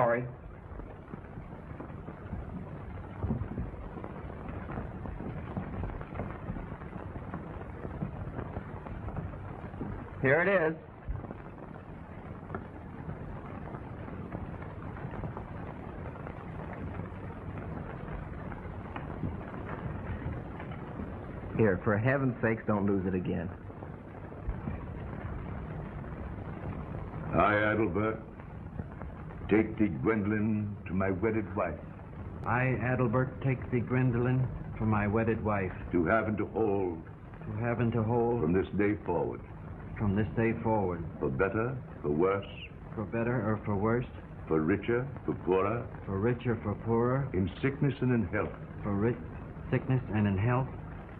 Sorry. Here it is. Here, for heaven's sakes, don't lose it again. I, Adalbert, take thee, Gwendolen, to my wedded wife. I, Adalbert, take thee, Gwendolen, for my wedded wife. To have and to hold. To have and to hold. From this day forward. From this day forward. For better, for worse. For better or for worse. For richer, for poorer. For richer, for poorer. In sickness and in health. For sickness and in health.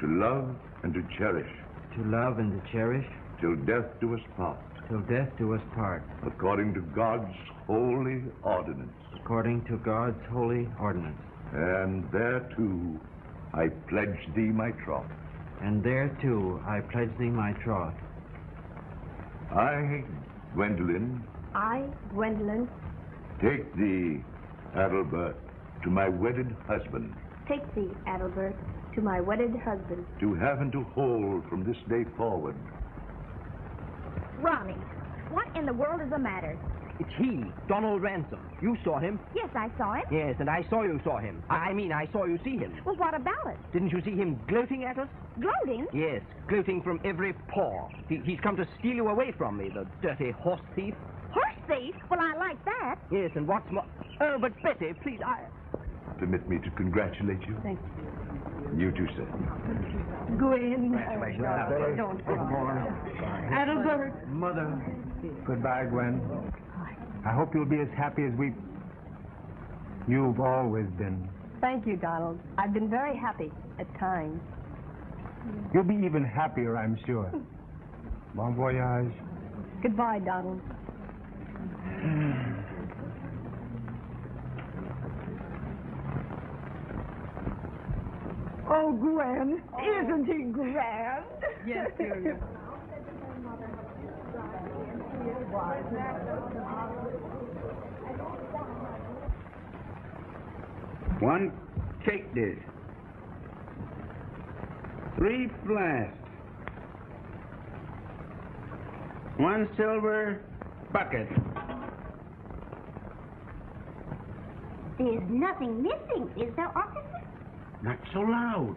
To love and to cherish. To love and to cherish. Till death do us part. Till death do us part. According to God's holy ordinance. According to God's holy ordinance. And thereto I pledge thee my troth. And thereto I pledge thee my troth. I, Gwendolen. I, Gwendolen. Take thee, Adalbert, to my wedded husband. Take thee, Adalbert, to my wedded husband. To have and to hold from this day forward. Ronnie, what in the world is the matter? It's he, Donald Ransom. You saw him? Yes, I saw him. Yes, and I saw you saw him. I mean, I saw you see him. Well, what about it? Didn't you see him gloating at us? Gloating? Yes, gloating from every pore. He's come to steal you away from me, the dirty horse thief. Horse thief? Well, I like that. Yes, and what's more... Oh, but Betty, please, Permit me to congratulate you. Thank you. You too, sir. Gwen. Don't cry. Adalbert. Mother. Goodbye, Gwen. I hope you'll be as happy as you've always been. Thank you, Donald. I've been very happy at times. You'll be even happier, I'm sure. Bon voyage. Goodbye, Donald. Oh, Gwen, isn't he grand? Yes, dear. One cake dish. 3 flasks. 1 silver bucket. There's nothing missing, is there, officer? Not so loud.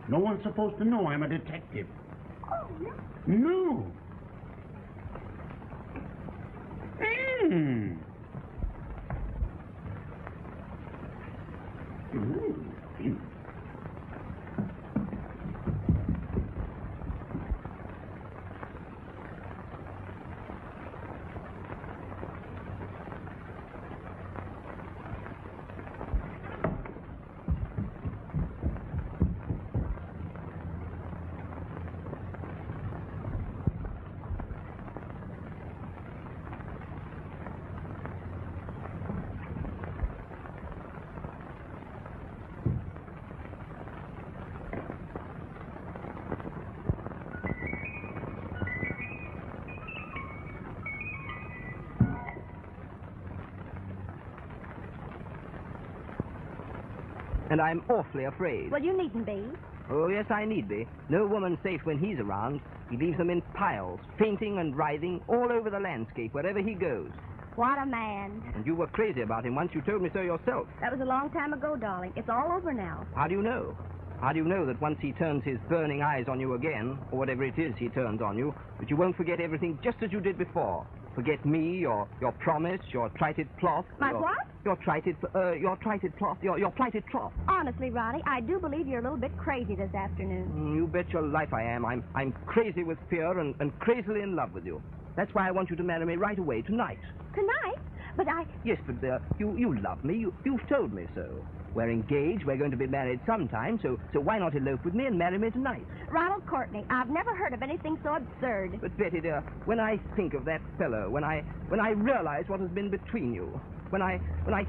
No one's supposed to know I'm a detective. Oh, no. No. And I'm awfully afraid. Well, you needn't be. Oh, yes, I need be. No woman's safe when he's around. He leaves them in piles, fainting and writhing all over the landscape, wherever he goes. What a man. And you were crazy about him once. You told me so yourself. That was a long time ago, darling. It's all over now. How do you know? How do you know that once he turns his burning eyes on you again, or whatever it is he turns on you, that you won't forget everything just as you did before? Forget me, your promise, your plighted cloth. My what? Your plighted cloth, your plighted troth. Honestly, Ronnie, I do believe you're a little bit crazy this afternoon. You bet your life I am. I'm crazy with fear and crazily in love with you. That's why I want you to marry me right away, tonight. Tonight? But I... Yes, but you love me. You've told me so. We're engaged. We're going to be married sometime, so why not elope with me and marry me tonight? Ronald Courtney, I've never heard of anything so absurd. But, Betty, dear, when I think of that fellow, when I realize what has been between you, when I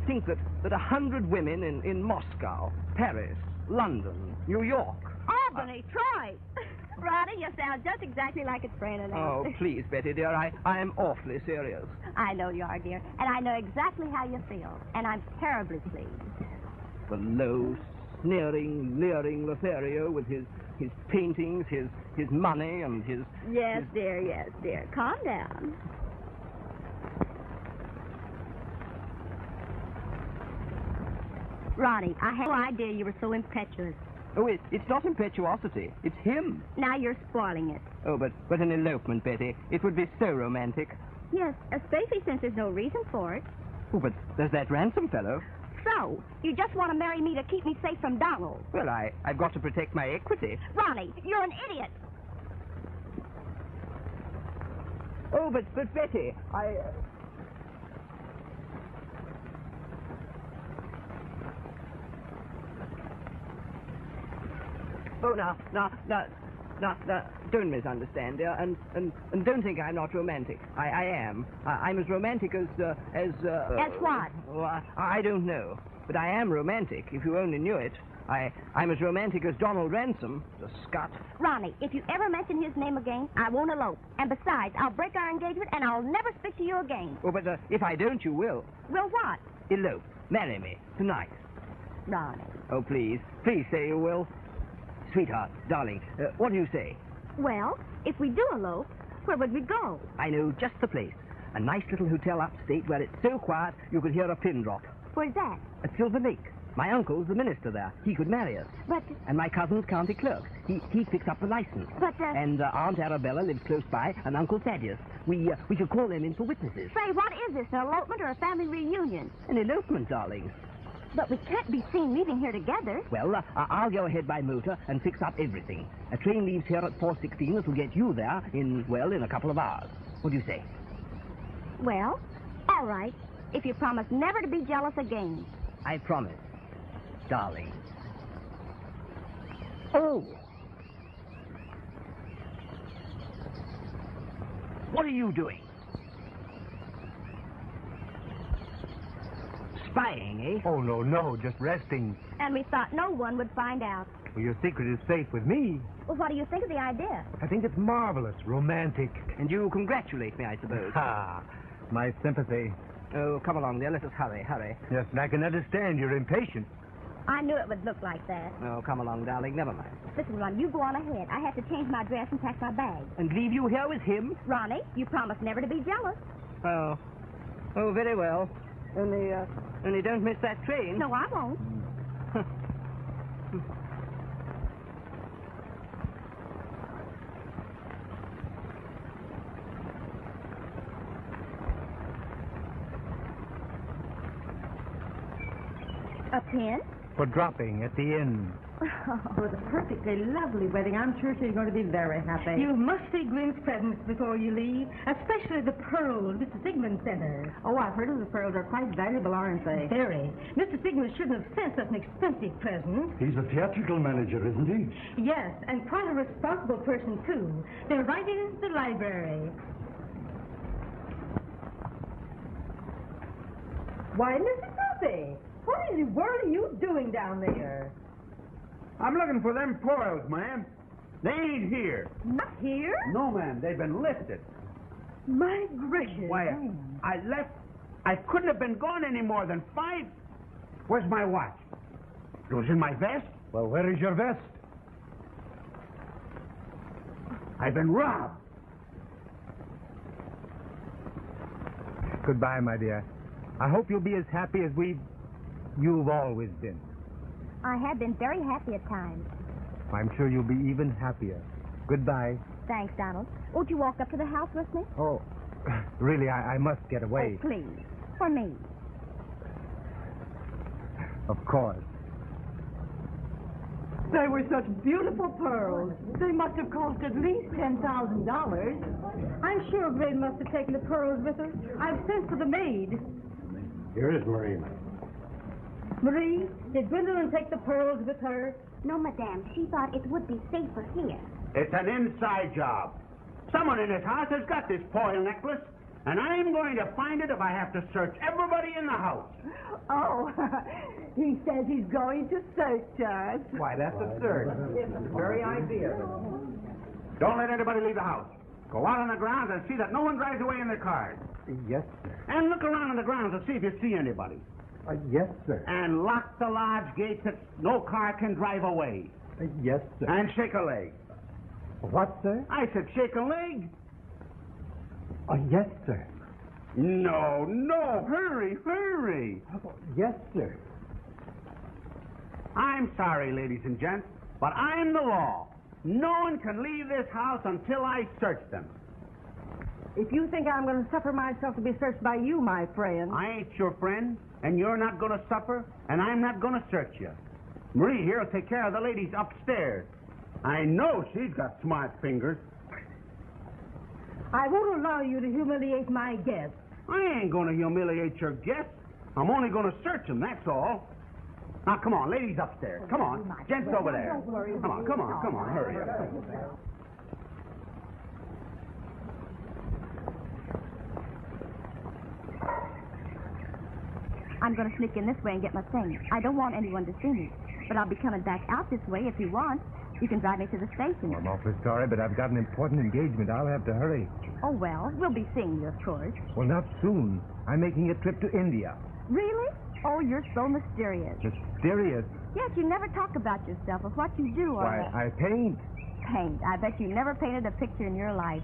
think that 100 women in Moscow, Paris, London, New York... Oh, Anthony, Troy. Roddy, you sound just exactly like it's Brandon. Oh, please, Betty, dear, I am awfully serious. I know you are, dear, and I know exactly how you feel, and I'm terribly pleased. The low, sneering, leering Lothario with his paintings, his money, and his... Yes, dear, yes, dear. Calm down. Roddy, I had no idea you were so impetuous. Oh, it's not impetuosity. It's him. Now you're spoiling it. Oh, but an elopement, Betty. It would be so romantic. Yes, especially since there's no reason for it. Oh, but there's that ransom fellow. So, you just want to marry me to keep me safe from Donald? Well, I've got to protect my equity. Ronnie, you're an idiot. Oh, but Betty, Oh, now, don't misunderstand, dear, and don't think I'm not romantic. I am. I'm as romantic as what? Well, I don't know, but I am romantic, if you only knew it. I'm as romantic as Donald Ransom, the scut. Ronnie, if you ever mention his name again, I won't elope. And besides, I'll break our engagement and I'll never speak to you again. Oh, but if I don't, you will. Will what? Elope. Marry me, tonight. Ronnie. Oh, please. Please say you will. Sweetheart, darling, what do you say? Well, if we do elope, where would we go? I know just the place. A nice little hotel upstate where it's so quiet you could hear a pin drop. Where's that? At Silver Lake. My uncle's the minister there. He could marry us. But... And my cousin's county clerk. He picks up the license. But, And Aunt Arabella lives close by, and Uncle Thaddeus. We could call them in for witnesses. Say, what is this, an elopement or a family reunion? An elopement, darling. But we can't be seen leaving here together. Well, I'll go ahead by motor and fix up everything. A train leaves here at 4:16 that will get you there in a couple of hours. What do you say? Well, all right. If you promise never to be jealous again. I promise, darling. Oh! What are you doing? Spying, eh? Oh, no, just resting. And we thought no one would find out. Well, your secret is safe with me. Well, what do you think of the idea? I think it's marvelous, romantic. And you congratulate me, I suppose. Ha! My sympathy. Oh, come along, dear. Let us hurry. Yes, and I can understand you're impatient. I knew it would look like that. Oh, come along, darling. Never mind. Listen, Ron, you go on ahead. I have to change my dress and pack my bag. And leave you here with him? Ronnie, you promised never to be jealous. Oh, very well. Only don't miss that train. No, I won't. A pin? For dropping at the inn. Oh, it's a perfectly lovely wedding. I'm sure she's going to be very happy. You must see Gwen's presents before you leave, especially the pearls Mr. Sigmund sent her. Oh, I've heard of the pearls. They're quite valuable, aren't they? Very. Mr. Sigmund shouldn't have sent such an expensive present. He's a theatrical manager, isn't he? Yes, and quite a responsible person, too. They're right in the library. Why, Mrs. Duffy, what in the world are you doing down there? I'm looking for them pearls, ma'am. They ain't here. Not here? No, ma'am. They've been lifted. My gracious. Why, I left. I couldn't have been gone any more than 5. Where's my watch? It was in my vest. Well, where is your vest? I've been robbed. Goodbye, my dear. I hope you'll be as happy as you've always been. I have been very happy at times. I'm sure you'll be even happier. Goodbye. Thanks, Donald. Won't you walk up to the house with me? Oh, really, I must get away. Oh, please. For me. Of course. They were such beautiful pearls. They must have cost at least $10,000. I'm sure Gwen must have taken the pearls with her. I've sent for the maid. Here is Marie. Marie, did Gwendolyn take the pearls with her? No, madame. She thought it would be safer here. It's an inside job. Someone in this house has got this pearl necklace, And I'm going to find it if I have to search everybody in the house. Oh, he says he's going to search us. Why, that's absurd. The very idea. Don't let anybody leave the house. Go out on the grounds and see that no one drives away in their cars. Yes, sir. And look around on the grounds and see if you see anybody. Yes, sir. And lock the lodge gates that no car can drive away. Yes, sir. And shake a leg. What, sir? I said shake a leg. Yes, sir. No, hurry. Yes, sir. I'm sorry, ladies and gents, but I'm the law. No one can leave this house until I search them. If you think I'm going to suffer myself to be searched by you, my friend. I ain't your friend, and you're not going to suffer, and I'm not going to search you. Marie here will take care of the ladies upstairs. I know she's got smart fingers. I won't allow you to humiliate my guests. I ain't going to humiliate your guests. I'm only going to search them, that's all. Now, come on, ladies upstairs. Come on. Gents over there. Come on, hurry up. I'm going to sneak in this way and get my things. I don't want anyone to see me. But I'll be coming back out this way if you want. You can drive me to the station. I'm awfully sorry, but I've got an important engagement. I'll have to hurry. Oh, well, we'll be seeing you, of course. Well, not soon. I'm making a trip to India. Really? Oh, you're so mysterious. Mysterious? Yes, you never talk about yourself or what you do or... Why, I paint. Paint. I bet you never painted a picture in your life.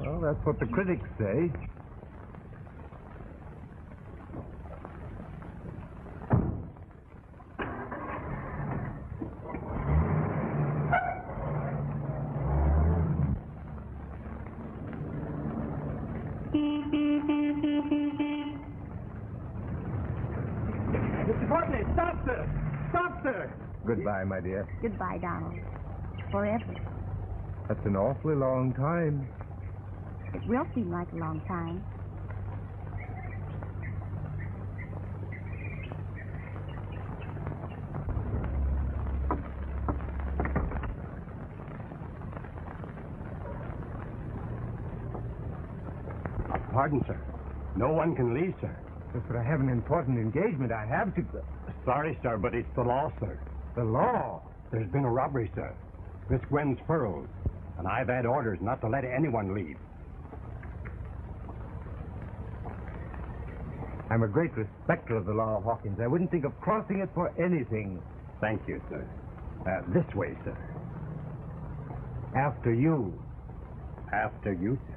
Well, that's what the critics say. Mr. Courtney, stop, sir. Stop, sir. Goodbye, my dear. Goodbye, Donald. Forever. That's an awfully long time. It will seem like a long time. Pardon, sir. No one can leave, sir. Yes, but I have an important engagement. I have to... Sorry, sir, but it's the law, sir. The law? There's been a robbery, sir. Miss Gwen's pearls. And I've had orders not to let anyone leave. I'm a great respecter of the law, Hawkins. I wouldn't think of crossing it for anything. Thank you, sir. This way, sir. After you. After you, sir.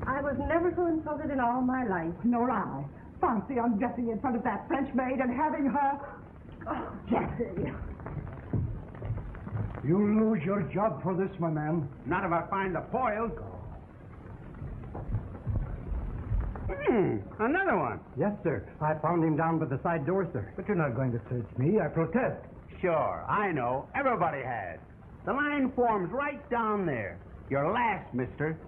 I was never so insulted in all my life. Nor I. Fancy undressing in front of that French maid and having her... Oh, Jessie. You'll lose your job for this, my man. Not if I find the foils. Another one. Yes, sir. I found him down by the side door, sir. But you're not going to search me. I protest. Sure, I know. Everybody has. The line forms right down there. You're last, mister.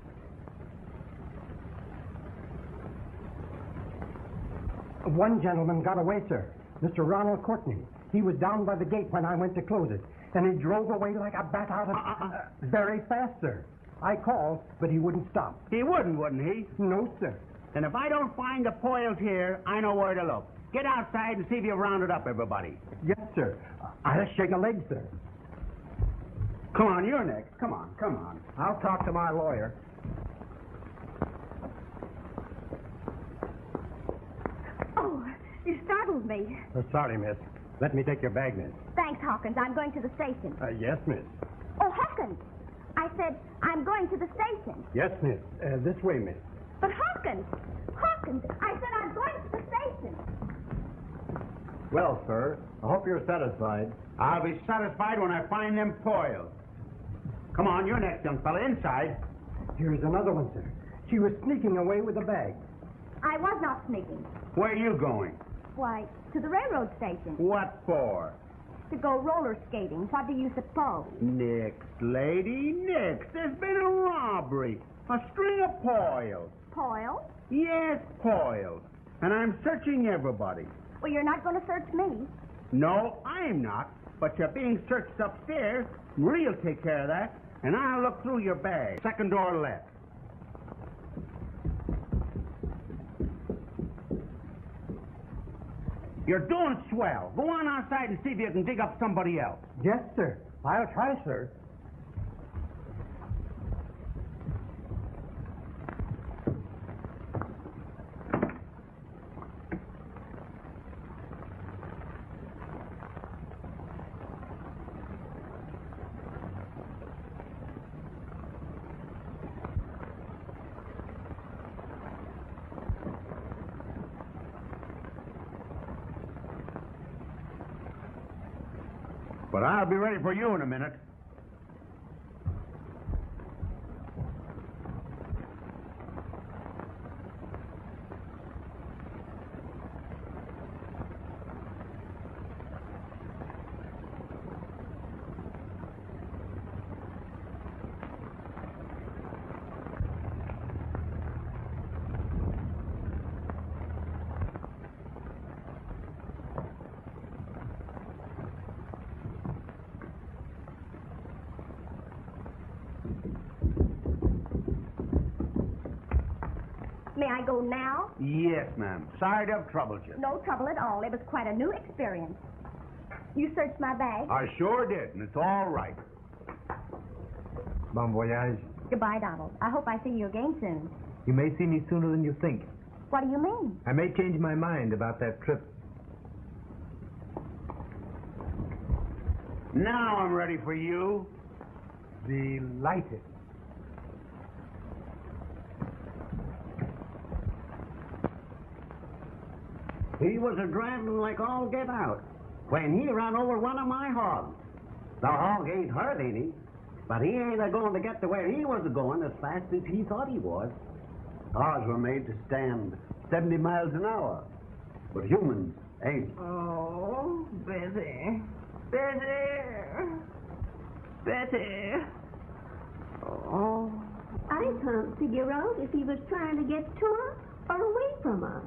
One gentleman got away, sir. Mr. Ronald Courtney. He was down by the gate when I went to close it. And he drove away like a bat out of... very fast, sir. I called, but he wouldn't stop. He wouldn't he? No, sir. And if I don't find the foils here, I know where to look. Get outside and see if you've rounded up everybody. Yes, sir. I'll shake a leg, sir. Come on, you're next. Come on. I'll talk to my lawyer. Oh, you startled me. Sorry, miss. Let me take your bag, miss. Thanks, Hawkins. I'm going to the station. Yes, miss. Oh, Hawkins! I said, I'm going to the station. Yes, miss. This way, miss. But Hawkins! Hawkins! I said I'm going to the station. Well, sir, I hope you're satisfied. I'll be satisfied when I find them foils. Come on, you're next, young fella. Inside. Here's another one, sir. She was sneaking away with a bag. I was not sneaking. Where are you going? Why, to the railroad station. What for? To go roller skating. What do you suppose? Nix, lady, nix. There's been a robbery. A string of foils. Foils? Yes, foils. And I'm searching everybody. Well, you're not going to search me. No, I'm not. but you're being searched upstairs. Marie'll take care of that, and I'll look through your bag. Second door left. You're doing swell. Go on outside and see if you can dig up somebody else. Yes, sir. I'll try, sir. But I'll be ready for you in a minute. May I go now? Yes, ma'am. Sorry to have troubled you. No trouble at all. It was quite a new experience. You searched my bag? I sure did, and it's all right. Bon voyage. Goodbye, Donald. I hope I see you again soon. You may see me sooner than you think. What do you mean? I may change my mind about that trip. Now I'm ready for you. Delighted. He was a driving like all get out when he ran over one of my hogs. The hog ain't hurt any, but he ain't a-going to get to where he was a-going as fast as he thought he was. Cars were made to stand 70 miles an hour, but humans ain't. Oh, Betty. Betty. Betty. Oh. I can't figure out if he was trying to get to us or away from us.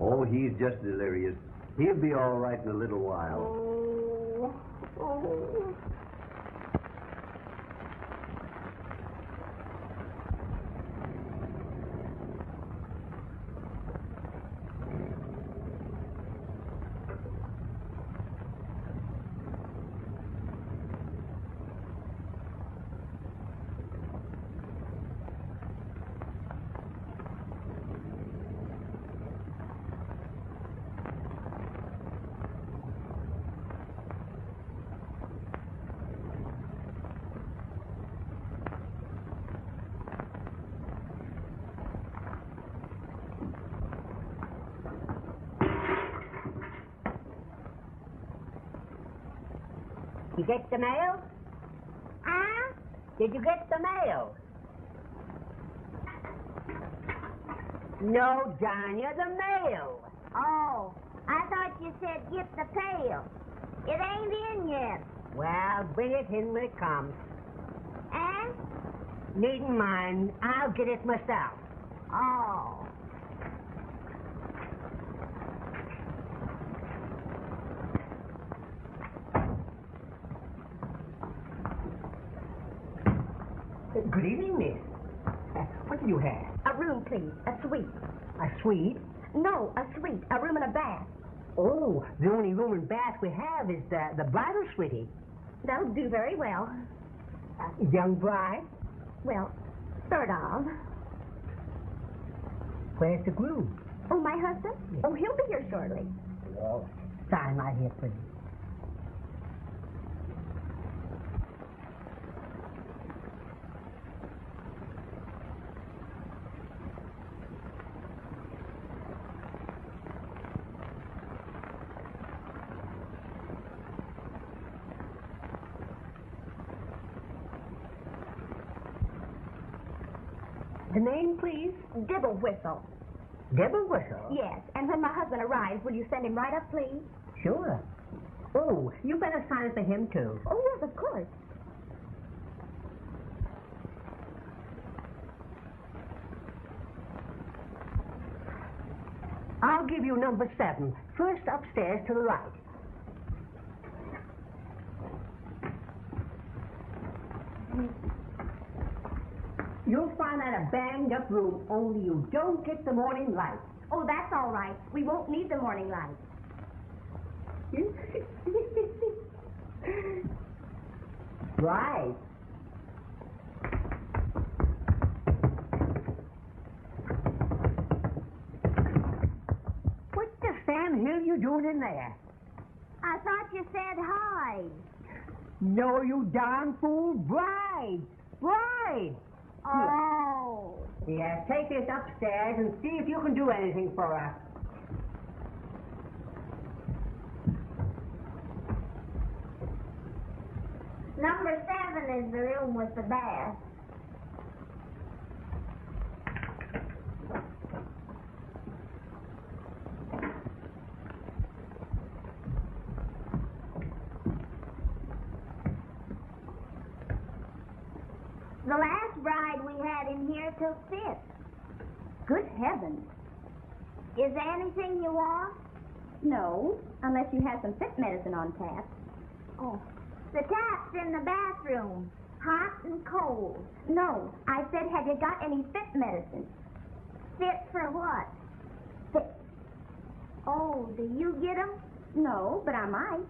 Oh, he's just delirious. He'll be all right in a little while. Oh. Oh. You get the mail? Huh? Did you get the mail? No, Johnny, the mail. Oh, I thought you said get the pail. It ain't in yet. Well, bring it in when it comes. And? Needn't mind. I'll get it myself. Oh. Good evening, miss. What do you have? A room, please. A suite. A suite? No, a suite. A room and a bath. Oh, the only room and bath we have is the bridal suite. That'll do very well. Young bride? Well, sort of. Where's the groom? Oh, my husband? Oh, he'll be here shortly. Oh, sign right here, please. The name, please? Dibble Whistle. Dibble Whistle? Yes, and when my husband arrives, will you send him right up, please? Sure. Oh, you better sign for him, too. Oh, yes, of course. I'll give you number 7. First upstairs to the right. find that a banged-up room, only you don't get the morning light. Oh, that's all right. We won't need the morning light. Right. What the Sam Hill you doing in there? I thought you said hi. No, you darn fool. Bride. Bride. Oh. Yeah, take this upstairs and see if you can do anything for us. Number 7 is the room with the bath. The last bride we had in here took fits. Good heavens. Is there anything you want? No, unless you have some fit medicine on tap. Oh. The tap's in the bathroom, hot and cold. No, I said, have you got any fit medicine? Fit for what? Fit. Oh, do you get 'em? No, but I might.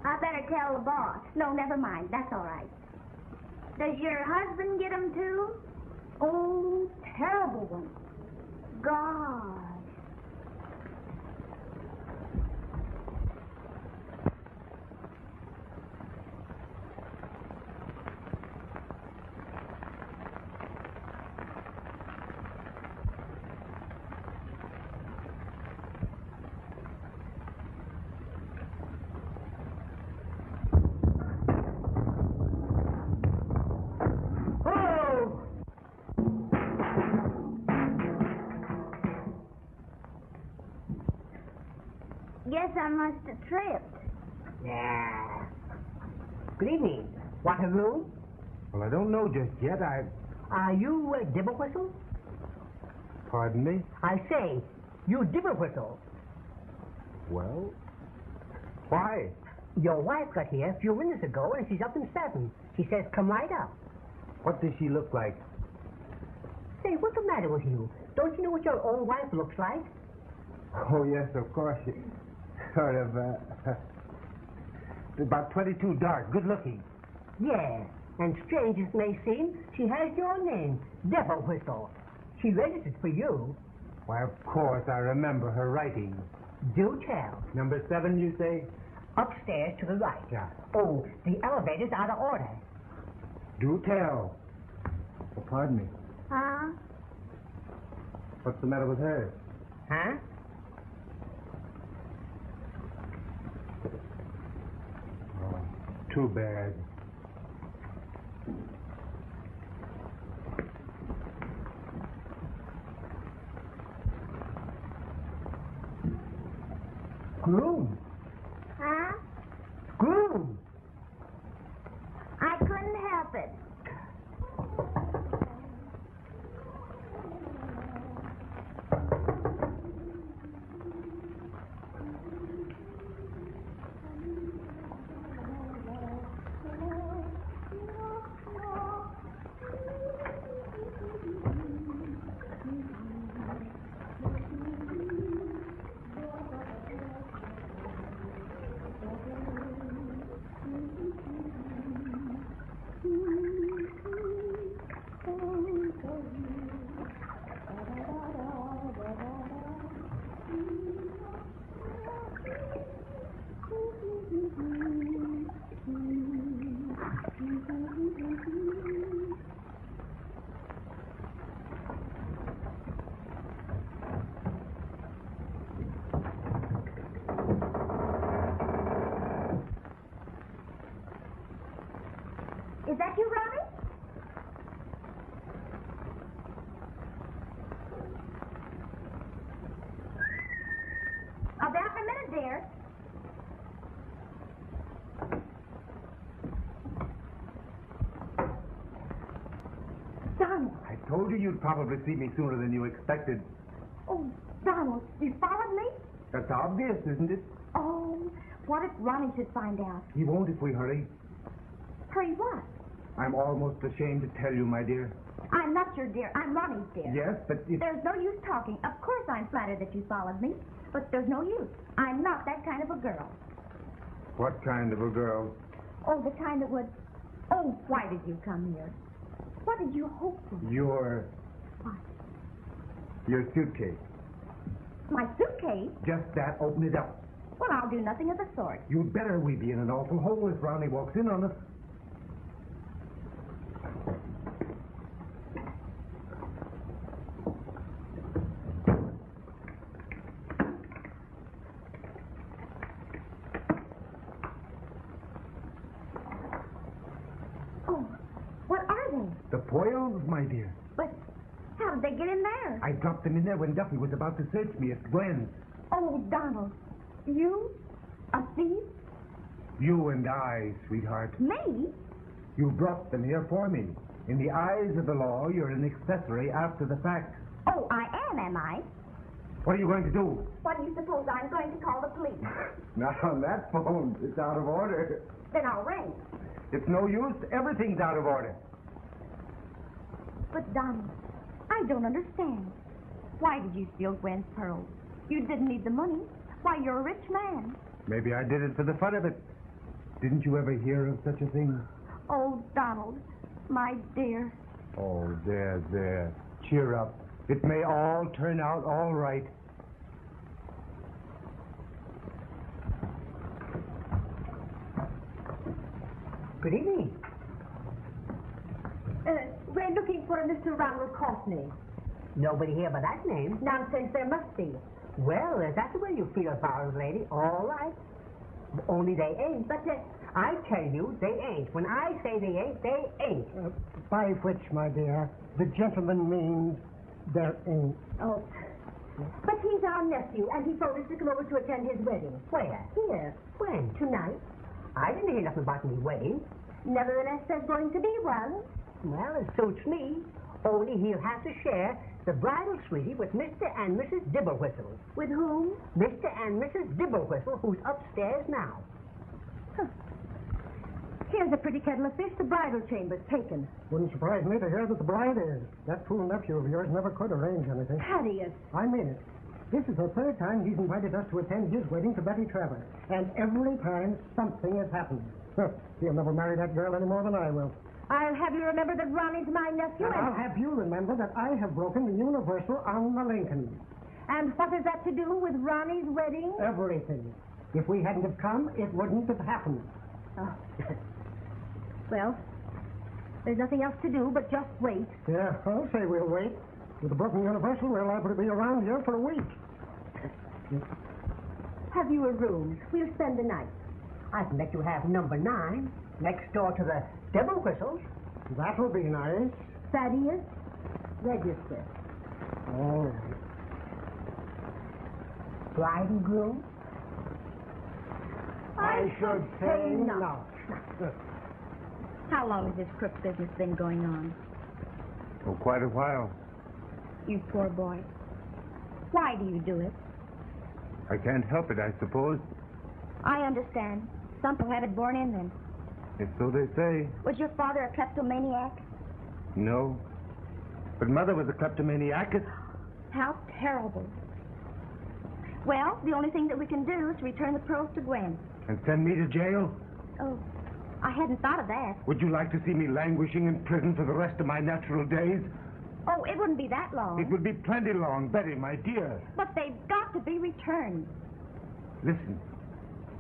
I better tell the boss. No, never mind. That's all right. Does your husband get 'em too? Oh, terrible one. Gosh. Guess I must have tripped. Yeah. Good evening. Want a room? Well, I don't know just yet. Are you a dibble whistle? Pardon me? I say, you dibble whistle. Well, why? Your wife got here a few minutes ago and she's up in 7. She says come right up. What does she look like? Say, what's the matter with you? Don't you know what your own wife looks like? Oh, yes, of course. She, sort of, about 22 dark, good looking. Yeah, and strange as it may seem, she has your name, Devil Whistle. She registered for you. Why, of course, I remember her writing. Do tell. Number 7, you say? Upstairs to the right. Yeah. Oh, the elevator's out of order. Do tell. Oh, pardon me. Huh? What's the matter with her? Huh? Oh, too bad. Groom. Huh? Groom. I couldn't help it. Is that you, Robbie? I'll be out in a minute, dear. Donald. I told you you'd probably see me sooner than you expected. Oh, Donald, you followed me? That's obvious, isn't it? Oh, what if Ronnie should find out? He won't if we hurry. Hurry what? I'm almost ashamed to tell you, my dear. I'm not your dear. I'm Ronnie's dear. Yes, but if... There's no use talking. Of course I'm flattered that you followed me, but there's no use. I'm not that kind of a girl. What kind of a girl? Oh, the kind that would... Oh, why did you come here? What did you hope for? Your suitcase. My suitcase? Just that. Open it up. Well, I'll do nothing of the sort. You'd better. We'd be in an awful hole if Ronnie walks in on us. Oh, what are they? The foils, my dear. But how did they get in there? I dropped them in there when Duffy was about to search me at Gwen's. Oh, Donald. You? A thief? You and I, sweetheart. Me? You brought them here for me. In the eyes of the law, you're an accessory after the fact. Oh, I am I? What are you going to do? What do you suppose I'm going to call the police? Not on that phone. It's out of order. Then I'll ring. It's no use. Everything's out of order. But, Donald, I don't understand. Why did you steal Gwen's pearls? You didn't need the money. Why, you're a rich man. Maybe I did it for the fun of it. Didn't you ever hear of such a thing? Oh, Donald, my dear. Oh, there. Cheer up. It may all turn out all right. Good evening. We're looking for a Mr. Ronald Courtney. Nobody here but that name. Nonsense, there must be. Well, if that's the way you feel about it, lady, all right. Only they ain't. But I tell you, they ain't. When I say they ain't. By which, my dear, the gentleman means there ain't. Oh. But he's our nephew, and he told us to come over to attend his wedding. Where? Here. When? Tonight. I didn't hear nothing about me wedding. Nevertheless, there's going to be one. Well, it suits me. Only he'll have to share the bridal suite with Mr. and Mrs. Dibblewhistle. With whom? Mr. and Mrs. Dibblewhistle, who's upstairs now. Huh. Here's a pretty kettle of fish. The bridal chamber's taken. Wouldn't surprise me to hear that the bride is. That fool nephew of yours never could arrange anything. Thaddeus. I mean it. This is the third time he's invited us to attend his wedding to Betty Travers. And every time something has happened. He'll never marry that girl any more than I will. I'll have you remember that Ronnie's my nephew. And I'll have you remember that I have broken the universal on the Lincoln. And what has that to do with Ronnie's wedding? Everything. If we hadn't have come, it wouldn't have happened. Oh. Well, there's nothing else to do but just wait. Yeah, I'll say we'll wait. With the broken universal, we're liable to be around here for a week. Have you a room? We'll spend the night. I can let you have number 9, next door to the Dibblewhistles. That'll be nice. Thaddeus, register. All right. Bride and groom? I should say not. How long has this crook business been going on? Oh, quite a while. You poor boy. Why do you do it? I can't help it, I suppose. I understand. Some people have it born in them. If so they say. Was your father a kleptomaniac? No. But Mother was a kleptomaniac. How terrible. Well, the only thing that we can do is return the pearls to Gwen. And send me to jail? Oh, I hadn't thought of that. Would you like to see me languishing in prison for the rest of my natural days? Oh, it wouldn't be that long. It would be plenty long, Betty, my dear. But they've got to be returned. Listen.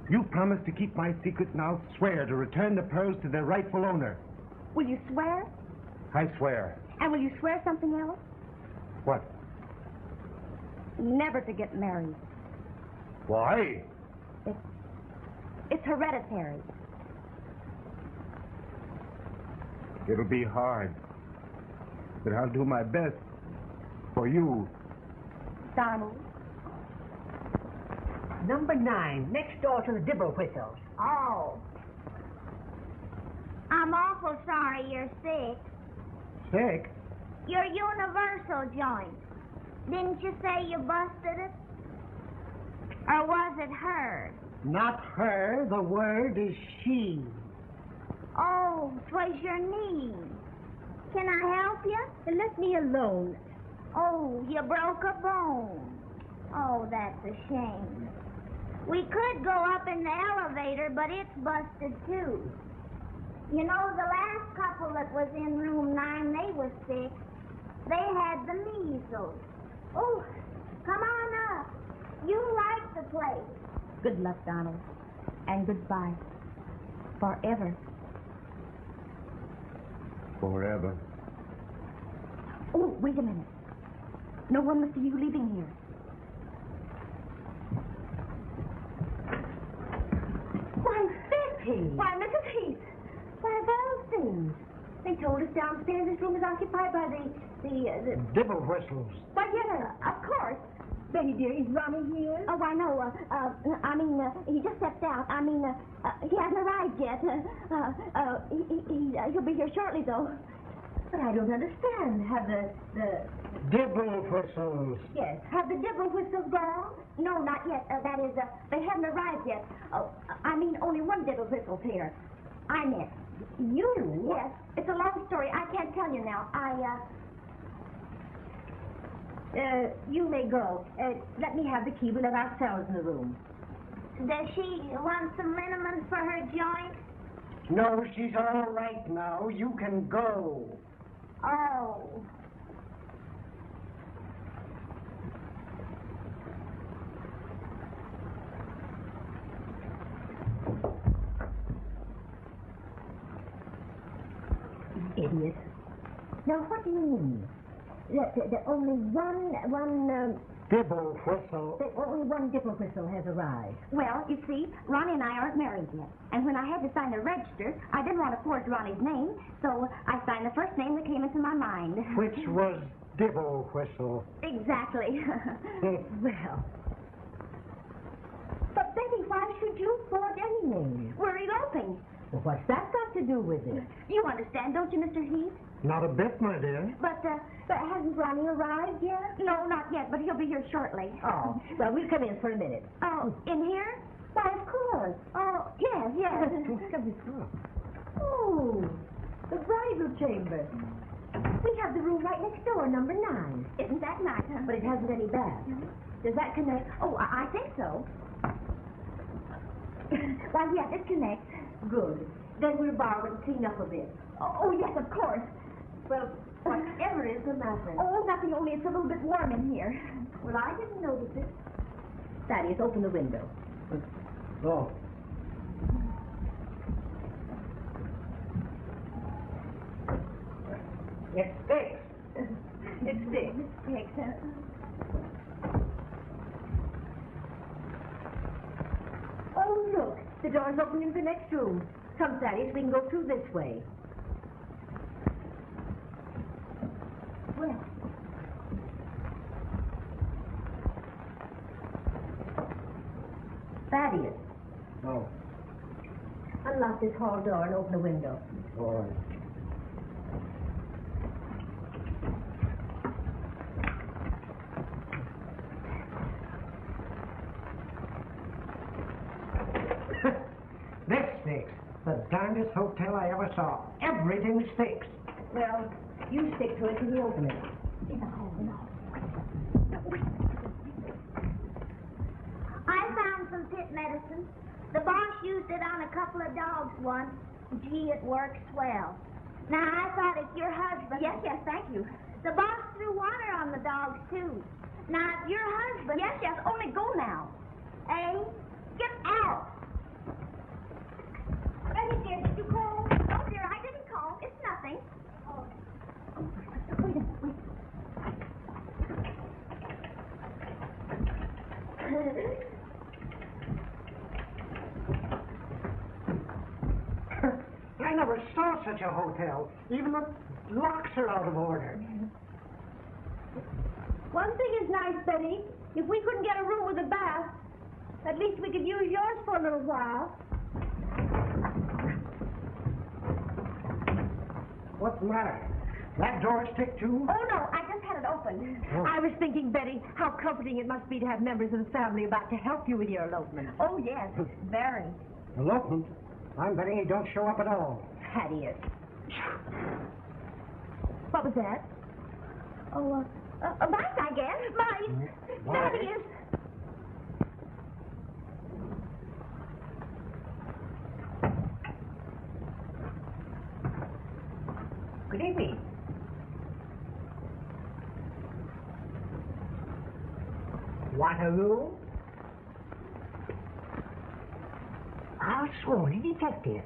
You promise to keep my secret, and I'll swear to return the pearls to their rightful owner. Will you swear? I swear. And will you swear something else? What? Never to get married. Why? It's hereditary. It'll be hard. But I'll do my best for you. Donald. Number 9, next door to the Dibblewhistles. Oh. I'm awful sorry you're sick. Sick? Your universal joint. Didn't you say you busted it? Or was it her? Not her. The word is she. Oh, 'twas your knee. Can I help you? Let me alone. Oh, you broke a bone. Oh, that's a shame. We could go up in the elevator, but it's busted too. You know, the last couple that was in room 9, they were sick. They had the measles. Oh, come on up. You like the place. Good luck, Donald. And goodbye. Forever. Forever. Oh, wait a minute. No one must see you leaving here. Why, Betty! Why, Mrs. Heath! Why, those things? They told us downstairs this room is occupied by the Dibble whistles. Why, yes, of course. Betty, dear, is Ronnie here? Oh, I know. He just stepped out. He hasn't arrived yet. He'll be here shortly, though. But I don't understand. Have the Dibble whistles. Yes. Have the dibble whistles gone? No, not yet. That is, they haven't arrived yet. Oh, only one dibble whistle's here. I'm it. You? Yes. It's a long story. I can't tell you now. You may go. Let me have the key. We'll let ourselves in the room. Does she want some liniment for her joint? No, she's all right now. You can go. Oh. Idiot. Now, what do you mean? That only one Dibble whistle. Only one dibble whistle has arrived. Well, you see, Ronnie and I aren't married yet. And when I had to sign the register, I didn't want to forge Ronnie's name, so I signed the first name that came into my mind. Which was Dibble whistle. Exactly. Well. But, Betty, why should you forge any name? We're eloping. Well, what's that got to do with it? You understand, don't you, Mr. Heath? Not a bit, my dear. But hasn't Ronnie arrived yet? No, not yet, but he'll be here shortly. Oh, well, we'll come in for a minute. Oh, in here? Why, of course. Oh, yes. Come this way. Oh, the bridal chamber. We have the room right next door, number 9. Isn't that nice? Huh? But it hasn't any bath. Does that connect? Oh, I think so. Why, yes, it connects. Good. Then we'll borrow and clean up a bit. Oh, yes, of course. Well, whatever is the matter? Oh, nothing, only it's a little bit warm in here. Well, I didn't notice it. Thaddeus, open the window. Oh. It sticks. It sticks. Oh, look. The door's open in the next room. Come, Thaddeus, we can go through this way. Well. Thaddeus. Oh. Unlock this hall door and open the window. All right. This sticks. The darndest hotel I ever saw. Everything sticks. Well, you stick to it till you open it. I found some pit medicine. The boss used it on a couple of dogs once. Gee, it works well. Now, I thought it's your husband. Yes, thank you. The boss threw water on the dogs, too. Now, it's your husband. Yes, only go now. Eh? Get out. Betty, dear, did you call? Oh, dear, I didn't call. It's nothing. Wait a minute, wait. I never saw such a hotel. Even the locks are out of order. One thing is nice, Betty. If we couldn't get a room with a bath, at least we could use yours for a little while. What's the matter? That door stick too? Oh, no, I just had it open. Oh. I was thinking, Betty, how comforting it must be to have members of the family about to help you with your elopement. Oh, yes, very. Elopement? I'm betting he don't show up at all. Thaddeus. What was that? Oh, a mice, I guess. Mice. There it is. Good evening. Want a room? I'll sworn a detective.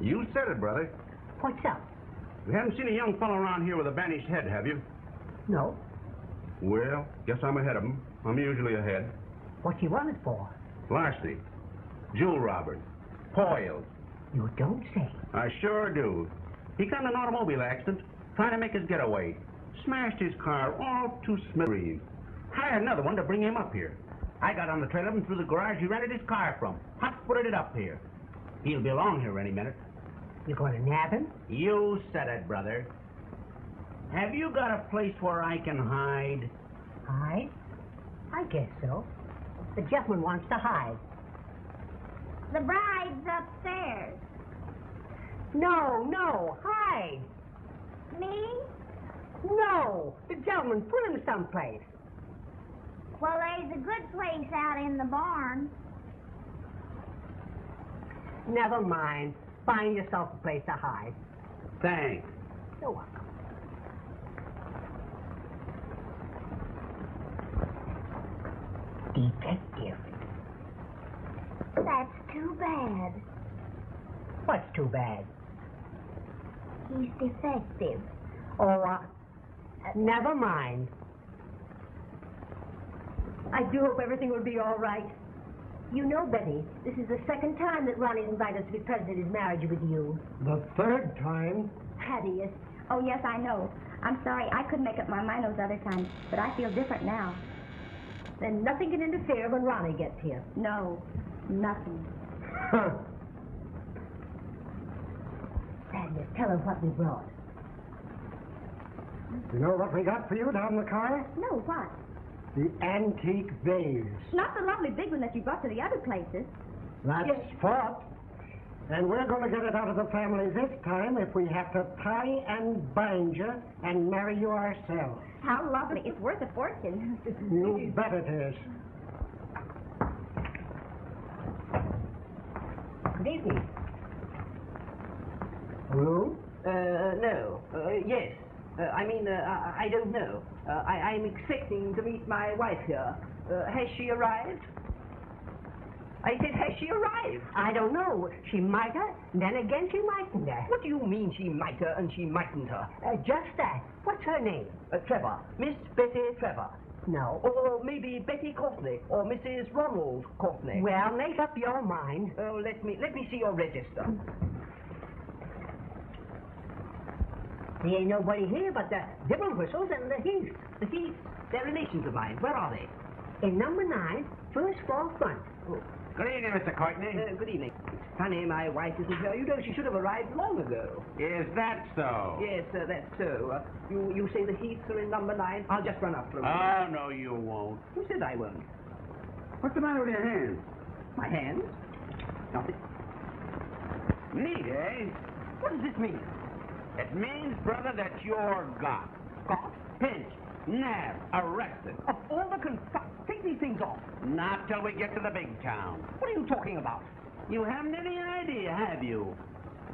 You said it, brother. What's up? You haven't seen a young fellow around here with a banished head, have you? No. Well, guess I'm ahead of him. I'm usually ahead. What you wanted for? Larceny, jewel robbers, foils. You don't say. I sure do. He got in an automobile accident, trying to make his getaway. Smashed his car all to smithereens. Hired another one to bring him up here. I got on the trail of him through the garage he rented his car from. Hot-footed it up here. He'll be along here any minute. You going to nab him? You said it, brother. Have you got a place where I can hide? Hide? I guess so. The gentleman wants to hide. The bride's upstairs. No, hide. Me? No, the gentleman, put him someplace. Well, there's a good place out in the barn. Never mind. Find yourself a place to hide. Thanks. You're welcome. Detective. That's too bad. What's too bad? He's defective. Oh, never mind. I do hope everything will be all right. You know, Betty, this is the second time that Ronnie's invited us to be present at his marriage with you. The third time? Thaddeus. Oh, yes, I know. I'm sorry. I couldn't make up my mind those other times, but I feel different now. Then nothing can interfere when Ronnie gets here. No, nothing. Thaddeus, tell her what we brought. You know what we got for you down in the car? No, what? The antique vase. Not the lovely big one that you brought to the other places. That's spot. And we're going to get it out of the family this time if we have to tie and bind you and marry you ourselves. How lovely. It's worth a fortune. You bet it is. Good evening. Room? No. Yes. I don't know. I'm expecting to meet my wife here. Has she arrived? I said, has she arrived? I don't know. She might have, then again she mightn't have. What do you mean she might have and she mightn't have? Just that. What's her name? Trevor. Miss Betty Trevor. No. Or maybe Betty Courtney or Mrs. Ronald Courtney. Well, make up your mind. Oh, let me see your register. There ain't nobody here but the Dibble Whistles and the Heath. The Heath? They're relations of mine. Where are they? In number 9, first floor front. Oh. Good evening, Mr. Courtney. Good evening. It's funny my wife isn't here. You know, she should have arrived long ago. Is that so? Yes, that's so. You say the Heaths are in number 9? I'll just run up to them. Oh, no, you won't. Who said I won't? What's the matter with your hands? My hands? Nothing. Neat, eh? What does this mean? It means, brother, that you're got. Got? Pinched, nabbed, arrested. Of all the take these things off. Not till we get to the big town. What are you talking about? You haven't any idea, have you?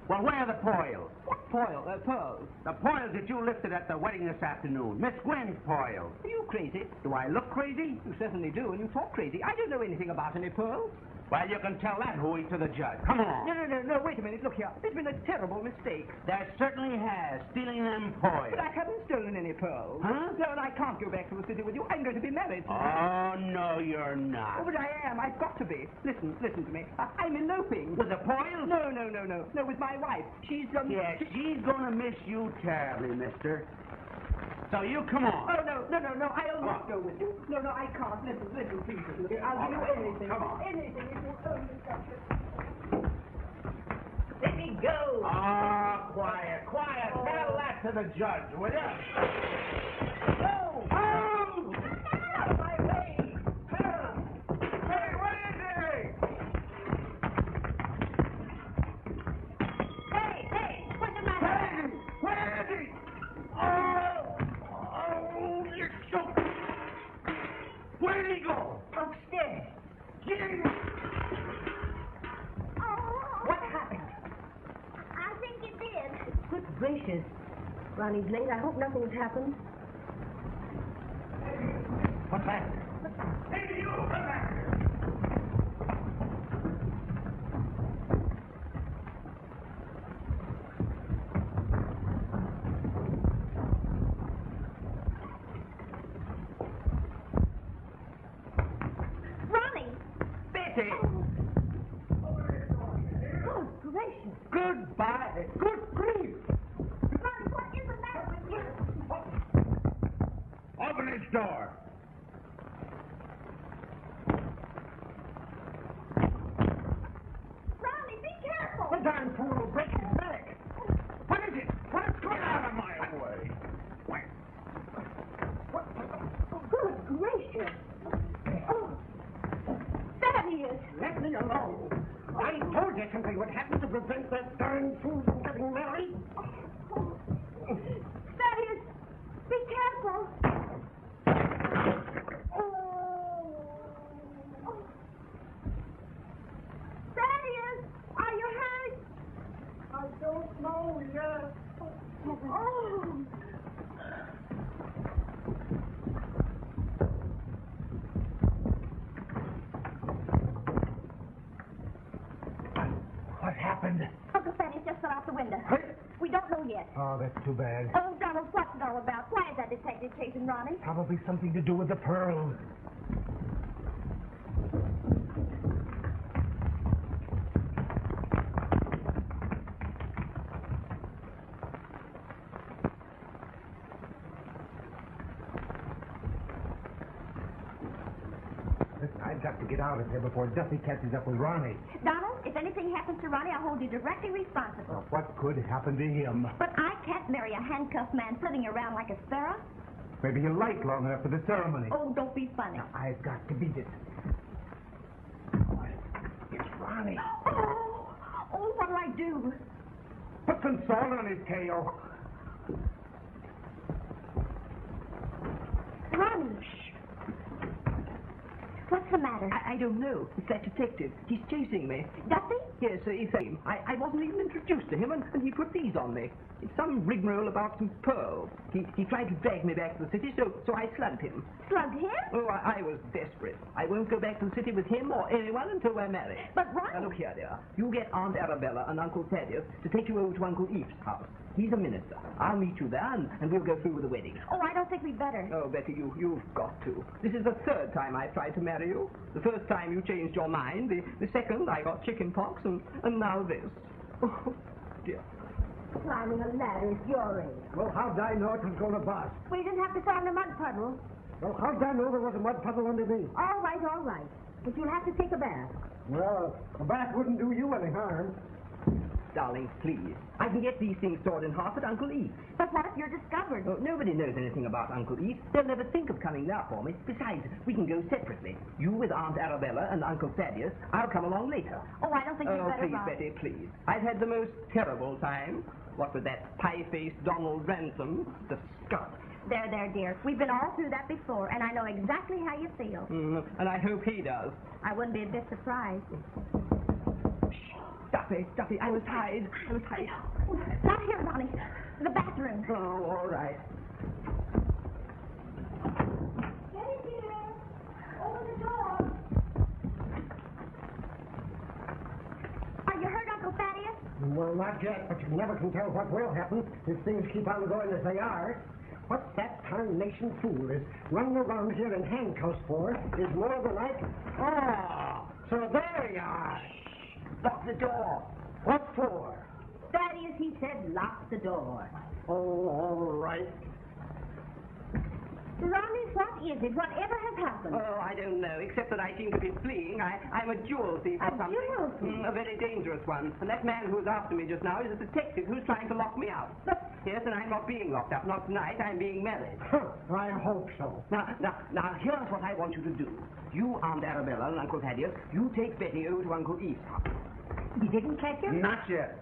Well, where are the poils? What pearls? The poils that you lifted at the wedding this afternoon. Miss Gwen's poils. Are you crazy? Do I look crazy? You certainly do, and you talk crazy. I don't know anything about any pearls. Well, you can tell that, Hooey, to the judge. Come on. No, wait a minute. Look here. There's been a terrible mistake. There certainly has, stealing them poils. But I haven't stolen any pearls. Huh? No, and I can't go back to the city with you. I'm going to be married. Oh, no, you're not. Oh, but I am. I've got to be. Listen to me. I'm eloping. With the poils? No, with my wife. She's, Yes, she's gonna miss you terribly, mister. So you come on. Oh, no, I'll not go with you. No, I can't. Listen, please. I'll give you anything. Come on. Anything if you'll only touch it. Let me go. Ah, quiet. Tell that to the judge, will you? No. Oh! Out of my way. Hey, what is it? Hey, what's the matter? Where is he? Oh! Where did he go? Upstairs. Jim! Oh, What happened? I think it did. Good gracious. Ronnie's late. I hope nothing's happened. What's that? Hey, you! Come back! Ronnie! Betty! Good gracious. Goodbye! Good grief! Ronnie, what is the matter with you? Open this door! Ronnie, be careful! The darn fool will break his back! What is it? What's going out of my way? Good gracious. Oh, Thaddeus. Let me alone. I told you something would happen to prevent that darn fool from getting married. Thaddeus, be careful! Thaddeus, are you hurt? I don't know yet. Oh. What happened? Uncle Thaddeus just fell out the window. We don't know yet. Oh, that's too bad. Oh, Donald, what's it all about? Why is that detective chasing Ronnie? Probably something to do with the pearls. Listen, I've got to get out of here before Duffy catches up with Ronnie. Donald, if anything happens to Ronnie, I'll hold you directly responsible. Now, what could happen to him? But I can't marry a handcuffed man flitting around like a sparrow. Maybe he'll light long enough for the ceremony. Oh, don't be funny. Now, I've got to beat it. It's Ronnie. Oh, what'll I do? Put some salt on his tail. Ronnie. What's the matter? I don't know. It's that detective. He's chasing me. Duffy? Yes, he's same. I wasn't even introduced to him, and he put these on me. It's some rigmarole about some pearls. He tried to drag me back to the city, so I slugged him. Slugged him? Oh, I was desperate. I won't go back to the city with him or anyone until we're married. But Ronnie... Now, look here, dear. You get Aunt Arabella and Uncle Thaddeus to take you over to Uncle Eve's house. He's a minister. I'll meet you there, and we'll go through with the wedding. Oh, I don't think we'd better. Oh, Betty, you've got to. This is the third time I've tried to marry you. The first time you changed your mind. The second, I got chicken pox, and now this. Oh, dear. Climbing a ladder at your age. Well, how'd I know it was going to bust? We didn't have to fall in a mud puddle. Well, how'd I know there was a mud puddle underneath? All right. But you'll have to take a bath. Well, a bath wouldn't do you any harm. Darling, please. I can get these things stored in half at Uncle Eve. But what if you're discovered? Oh, nobody knows anything about Uncle Eve. They'll never think of coming there for me. Besides, we can go separately. You with Aunt Arabella and Uncle Thaddeus. I'll come along later. Oh, I don't think you'd better please, run. Betty, please. I've had the most terrible time. What with that pie-faced Donald Ransom, the skunk. There, dear. We've been all through that before, and I know exactly how you feel. And I hope he does. I wouldn't be a bit surprised. Duffy, I was tied. Not here, Ronnie. The bathroom. Oh, all right. Get in here. Open the door. Are you hurt, Uncle Thaddeus? Well, not yet, but you never can tell what will happen if things keep on going as they are. What that tarnation fool is running around here in handcuffs for is more than I can... Oh, so there you are. Lock the door. What for? Thaddeus, he said, lock the door. Oh, all right. Ronnie, what is it? Whatever has happened? Oh, I don't know, except that I seem to be fleeing. I'm a jewel thief or something. Jewel thief? A very dangerous one. And that man who's after me just now is a detective who's trying to lock me out. Yes, and I'm not being locked up. Not tonight. I'm being married. I hope so. Now, here's what I want you to do. You, Aunt Arabella and Uncle Thaddeus, you take Betty over to Uncle Eve's house. You didn't catch him? Not yet.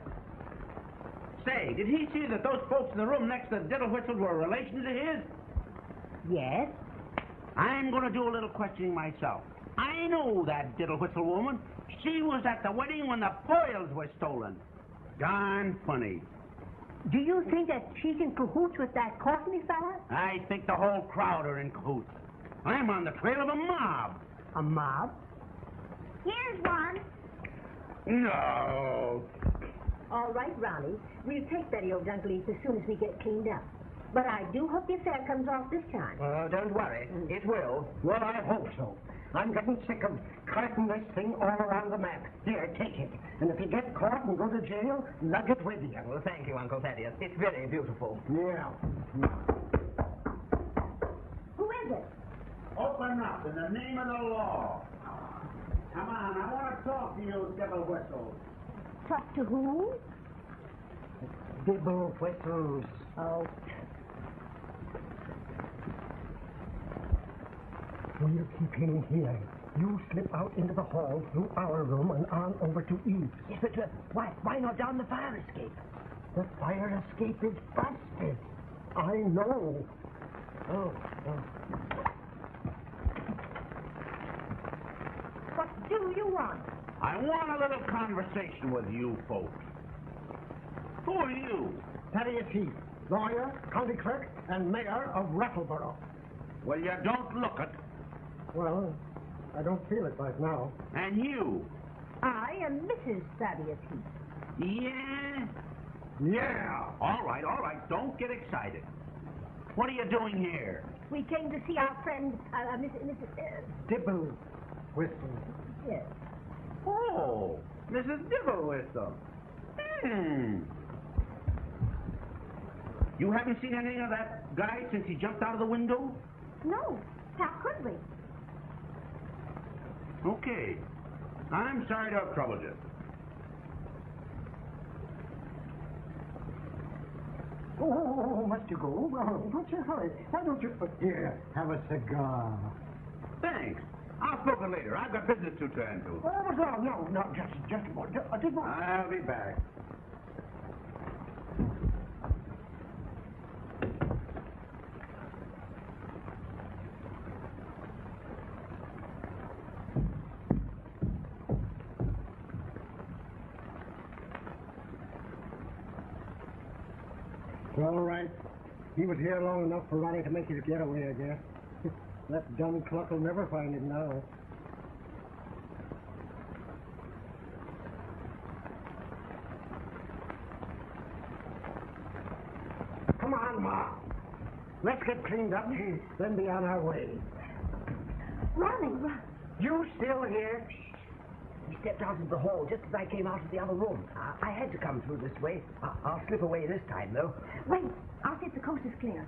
Say, did he see that those folks in the room next to Diddle Whistle were a relation to his? Yes. I'm going to do a little questioning myself. I know that diddle whistle woman. She was at the wedding when the pearls were stolen. Darn funny. Do you think that she's in cahoots with that Courtney fella? I think the whole crowd are in cahoots. I'm on the trail of a mob. A mob? Here's one. No. All right, Ronnie. We'll take Betty over to Uncle East as soon as we get cleaned up. But I do hope the affair comes off this time. Don't worry. It will. Well, I hope so. I'm getting sick of carting this thing all around the map. Here, take it. And if you get caught and go to jail, lug it with you. Well, thank you, Uncle Thaddeus. It's very beautiful. Yeah. Who is it? Open up in the name of the law. Come on, I want to talk to you, devil whistles. Talk to who? Dibble whistles. Oh. We'll keep him here. You slip out into the hall through our room and on over to Eve's. Yes, but why not down the fire escape? The fire escape is busted. I know. Oh. What do you want? I want a little conversation with you folks. Who are you? Thaddeus Heath, lawyer, county clerk, and mayor of Rattleboro. Well, you don't look it. Well, I don't feel it right now. And you? I am Mrs. Thaddeus Heath. Yeah? Yeah. All right. Don't get excited. What are you doing here? We came to see our friend, Mrs. Dibble whistle. Yes. Oh, Mrs. Dibblewhistle. You haven't seen anything of that guy since he jumped out of the window? No. How could we? Okay. I'm sorry to have troubled you. Oh, must you go? Well, what's your hurry? Why don't you... Here, have a cigar. Thanks. I'll smoke it later. I've got business to tend to. Oh, no, just a moment. Just a moment. I'll be back. All right. He was here long enough for Ronnie to make his getaway, I guess. That dumb cluck will never find him now. Come on, Ma. Let's get cleaned up, then be on our way. Ronnie. You still here? He stepped out into the hall just as I came out of the other room. I had to come through this way. I'll slip away this time, though. Wait. I'll see if the coast is clear.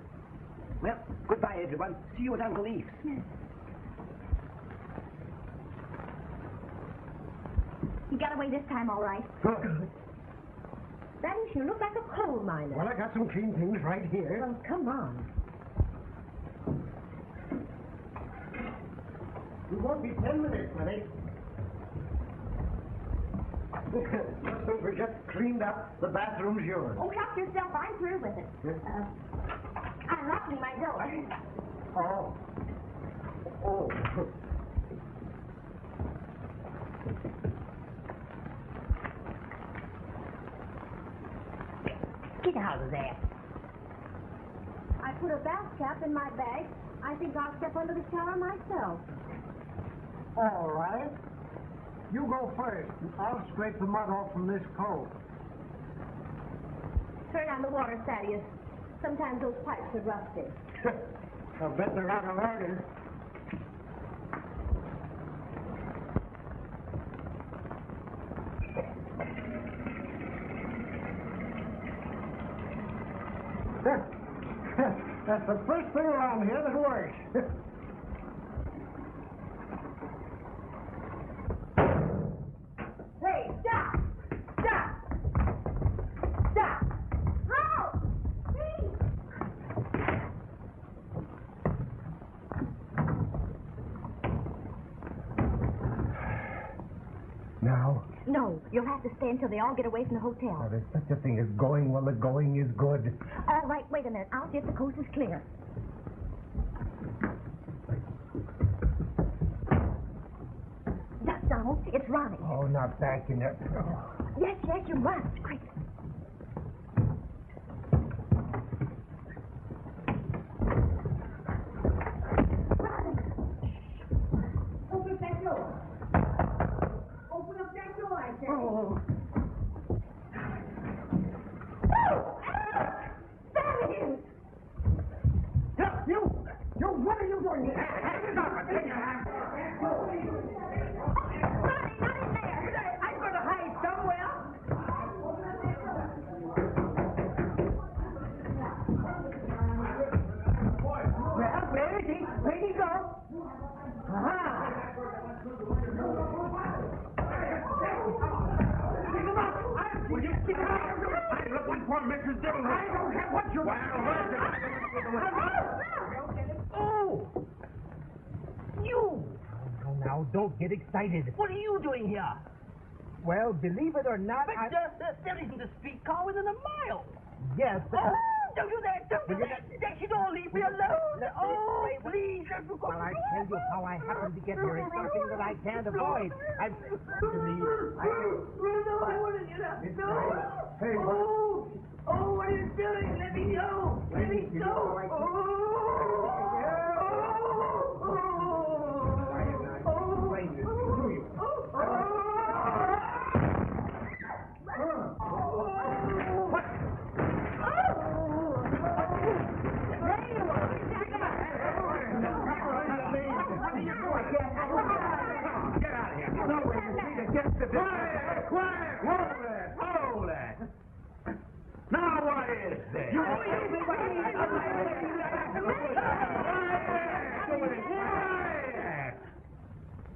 Well, goodbye, everyone. See you at Uncle Eve's. Yes. You got away this time, all right. Good. Thaddeus, you look like a coal miner. Well, I got some clean things right here. Well, come on. You won't be 10 minutes, honey. Just don't forget, cleaned up. The bathroom's yours. Oh, help yourself. I'm through with it. I'm locking my door. Oh. Get out of there. I put a bath cap in my bag. I think I'll step under the shower myself. All right. You go first. I'll scrape the mud off from this coat. Turn on the water, Thaddeus. Sometimes those pipes are rusty. I bet they're out of order. That's the first thing around here that works. Hey, stop! Help! Please! Now, No, you'll have to stay until they all get away from the hotel. there's such a thing as going when the going is good. All right, wait a minute. I'll see if the coast is clear. It's Ronnie. Oh, not back in there. Yes, you must. Quick. Open that door. Open up that door, I said. Oh. You, what are you doing here? I'm going to hide somewhere. Well, where is he? Where'd he go? Aha! Pick him up! Will you pick him up? Look, one poor Mrs. Dibble. I don't care what you want. Oh! You! Oh, now, don't get excited. What are you doing here? Well, believe it or not, But there isn't a streetcar within a mile. Yes, but... Oh, don't do that. Don't do that. Jackson, don't leave me alone. Oh, please. Well, I tell you how I happened to get here. It's something that I can't avoid. No, I want to get up. No. Hey, Oh, what are you doing? Let me go. Let me go. Quiet! Hold it! Now what is this?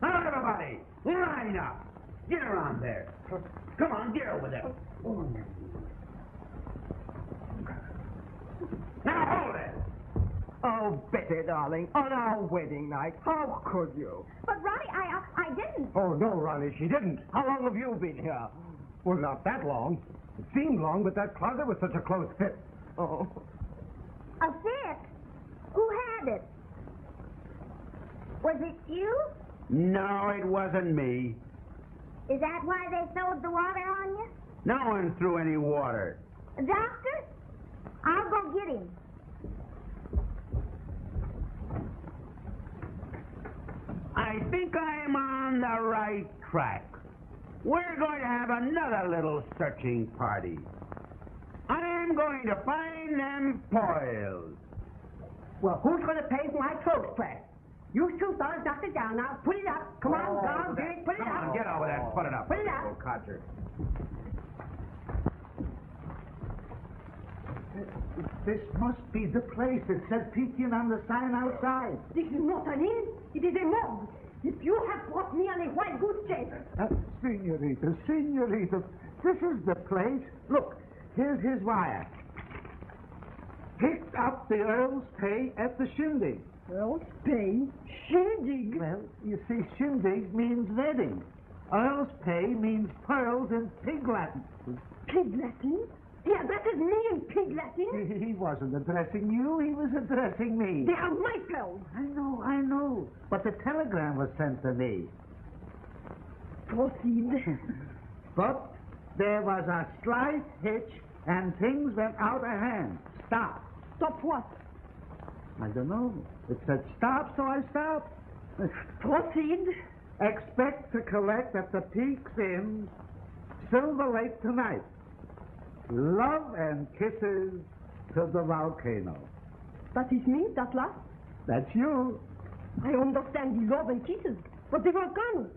Now everybody, line up. Get around there. Come on, get over there. Now hold it. Oh, Betty, darling, on our wedding night, how could you? But, Ronnie, I didn't. Oh, no, Ronnie, she didn't. How long have you been here? Well, not that long. It seemed long, but that closet was such a close fit. Oh. A fit? Who had it? Was it you? No, it wasn't me. Is that why they throwed the water on you? No one threw any water. Doctor? I'll go get him. I think I'm on the right track. We're going to have another little searching party. I'm going to find them foils. Well, who's going to pay for my clothes press? You two fellas knock it down now. Put it up. Come on, down, Jake. Put it Come up. on, get over there and put it up. Put it up. Old codger. This must be the place. It said Pekin on the sign outside. This is not an inn. It is a morgue. If you have brought me on a white goose chase. Senorita, this is the place. Look, here's his wire. Picked up the Earl's pay at the shindig. Earl's pay? Shindig? Well, you see, shindig means wedding. Earl's pay means pearls in pig Latin. Pig Latin? He addresses me in pig Latin? He wasn't addressing you, he was addressing me. They are my pearls. I know. But the telegram was sent to me. Proceed. But there was a slight hitch and things went out of hand. Stop. Stop what? I don't know. It said stop, so I stopped. Proceed. Expect to collect at the Peaks Inn, Silver Lake tonight. Love and kisses to the volcano. That is me, that last? That's you. I understand the love and kisses, but the volcano.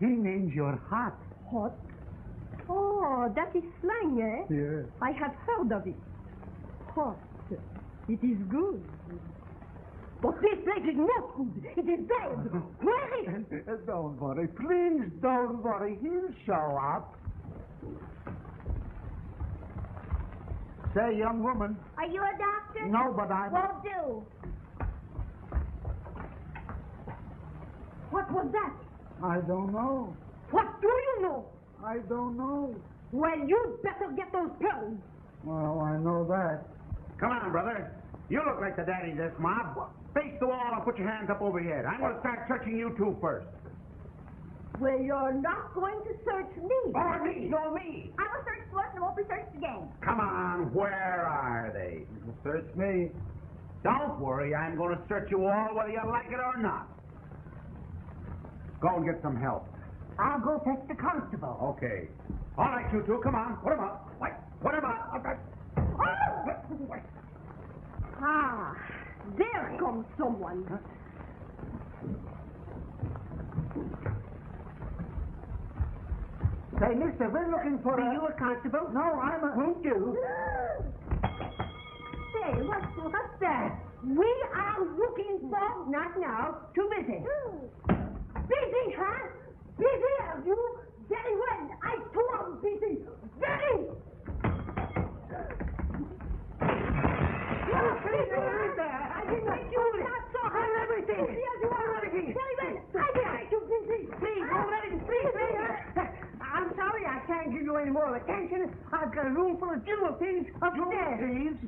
He means you're hot. Hot? Oh, that is slang, eh? Yes. I have heard of it. Hot. It is good. But this place is not good. It is bad. Where is it? Don't worry. Please don't worry. He'll show up. Say, young woman. Are you a doctor? No, but I'm... Won't do. What was that? I don't know. What do you know? I don't know. Well, you'd better get those pearls. Well, I know that. Come on, brother. You look like the daddy of this mob. Face the wall and put your hands up over your head. I'm going to start searching you two first. Well, you're not going to search me. Or me, nor me. I will search once and won't be searched again. Come on, where are they? Search me. Don't worry, I'm going to search you all whether you like it or not. Go and get some help. I'll go fetch the constable. Okay. All right, you two, come on. Put 'em up. Wait, put 'em up. Ah, there comes someone. Say, mister, we're looking for Are you a constable? No, I'm a... Won't you? Say, what's that? We are looking for... Not now. Too busy. Busy, huh? Busy, are you? Very well. I too am busy. Very! I did not do it. Not so hard. Everything. Yes, you are everything. Very well. I am too busy. Please, don't let him. Please. I'm sorry I can't give you any more attention. I've got a room full of jewel thieves upstairs. Jewel thieves?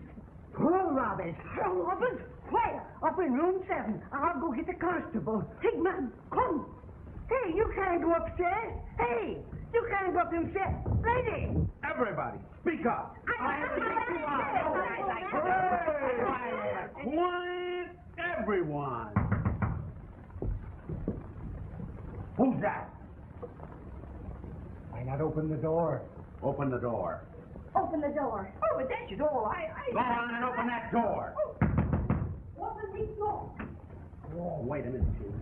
Poor robbers. Robbers? Where? Up in room 7. I'll go get the constable. Sigmund, come. Hey, you can't go upstairs. Hey, you can't go up them stairs. Lady. Everybody, speak up. Quiet, everyone. Who's that? Why not open the door? Open the door. Open the door. Oh, but that's all. Go on and open that door. Open the door. Oh, wait a minute, Chief.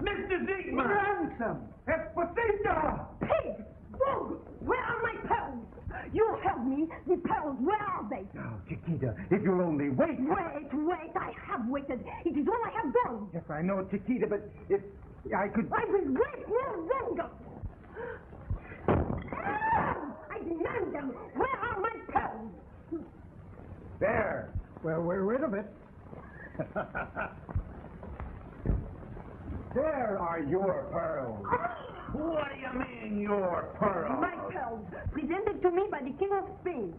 Mr. Ziegman! Ransom! Esposito! Pig! Rogue! Where are my pearls? You help me. The pearls, where are they? Oh, Chiquita, if you'll only wait. Wait. I have waited. It is all I have done. Yes, I know, Chiquita, but if I could... I will wait no longer. I demand them. Where are my pearls? There. Well, we're rid of it. There are your pearls. What do you mean, your pearls? My pearls, presented to me by the King of Spain.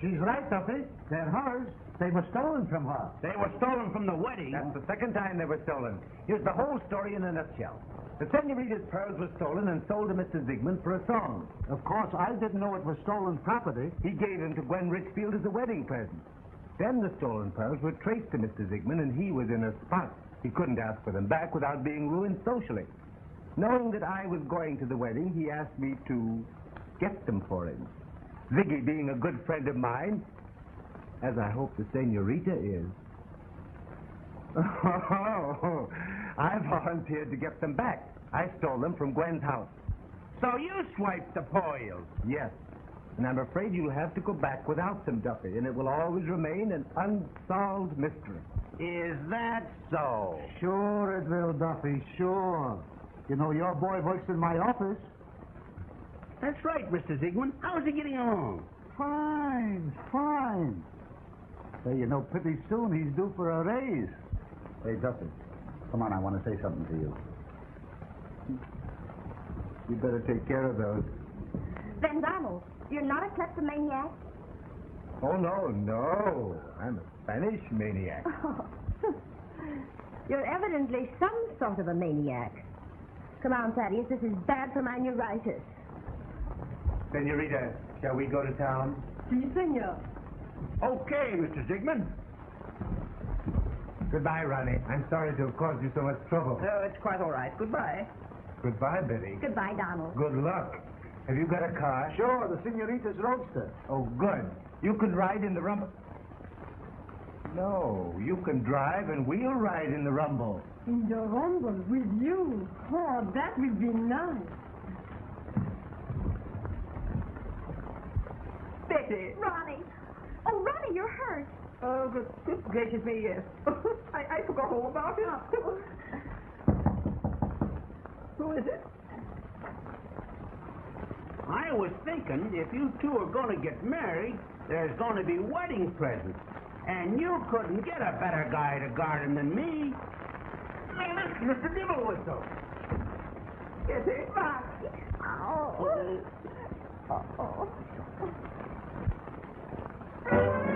She's right, Duffy. They're hers. They were stolen from her. They were stolen from the wedding. That's the second time they were stolen. Here's the whole story in a nutshell. The senorita's pearls were stolen and sold to Mr. Ziegman for a song. Of course, I didn't know it was stolen property. He gave them to Gwen Richfield as a wedding present. Then the stolen pearls were traced to Mr. Ziegman, and he was in a spot. He couldn't ask for them back without being ruined socially. Knowing that I was going to the wedding, he asked me to get them for him. Ziggy, being a good friend of mine, as I hope the senorita is. Oh, I volunteered to get them back. I stole them from Gwen's house. So you swiped the pearls? Yes. And I'm afraid you'll have to go back without them, Duffy, and it will always remain an unsolved mystery. Is that so? Sure it will, Duffy, sure. You know, your boy works in my office. That's right, Mr. Ziegman. How's he getting along? Fine. Hey, you know, pretty soon he's due for a raise. Hey, Duffy, come on, I want to say something to you. You better take care of those. Then, Donald, you're not a kleptomaniac? Oh, no. I'm a Spanish maniac. Oh. You're evidently some sort of a maniac. Come on, Thaddeus, this is bad for my neuritis. Senorita, shall we go to town? Si, senor. Okay, Mr. Ziegman. Goodbye, Ronnie. I'm sorry to have caused you so much trouble. Oh, it's quite all right. Goodbye. Goodbye, Betty. Goodbye, Donald. Good luck. Have you got a car? Sure, the senorita's roadster. Oh, good. You can ride in the rumble. No, you can drive and we'll ride in the rumble. In the rumble with you. Oh, that will be nice. Betty. Ronnie. Oh, Ronnie, you're hurt. Oh, good gracious me, yes. I forgot all about it. Who is it? I was thinking if you two are going to get married, there's going to be wedding presents. And you couldn't get a better guy to garden than me. Man, that's Mr. Dibblewhistle. Yes, it's right. Oh.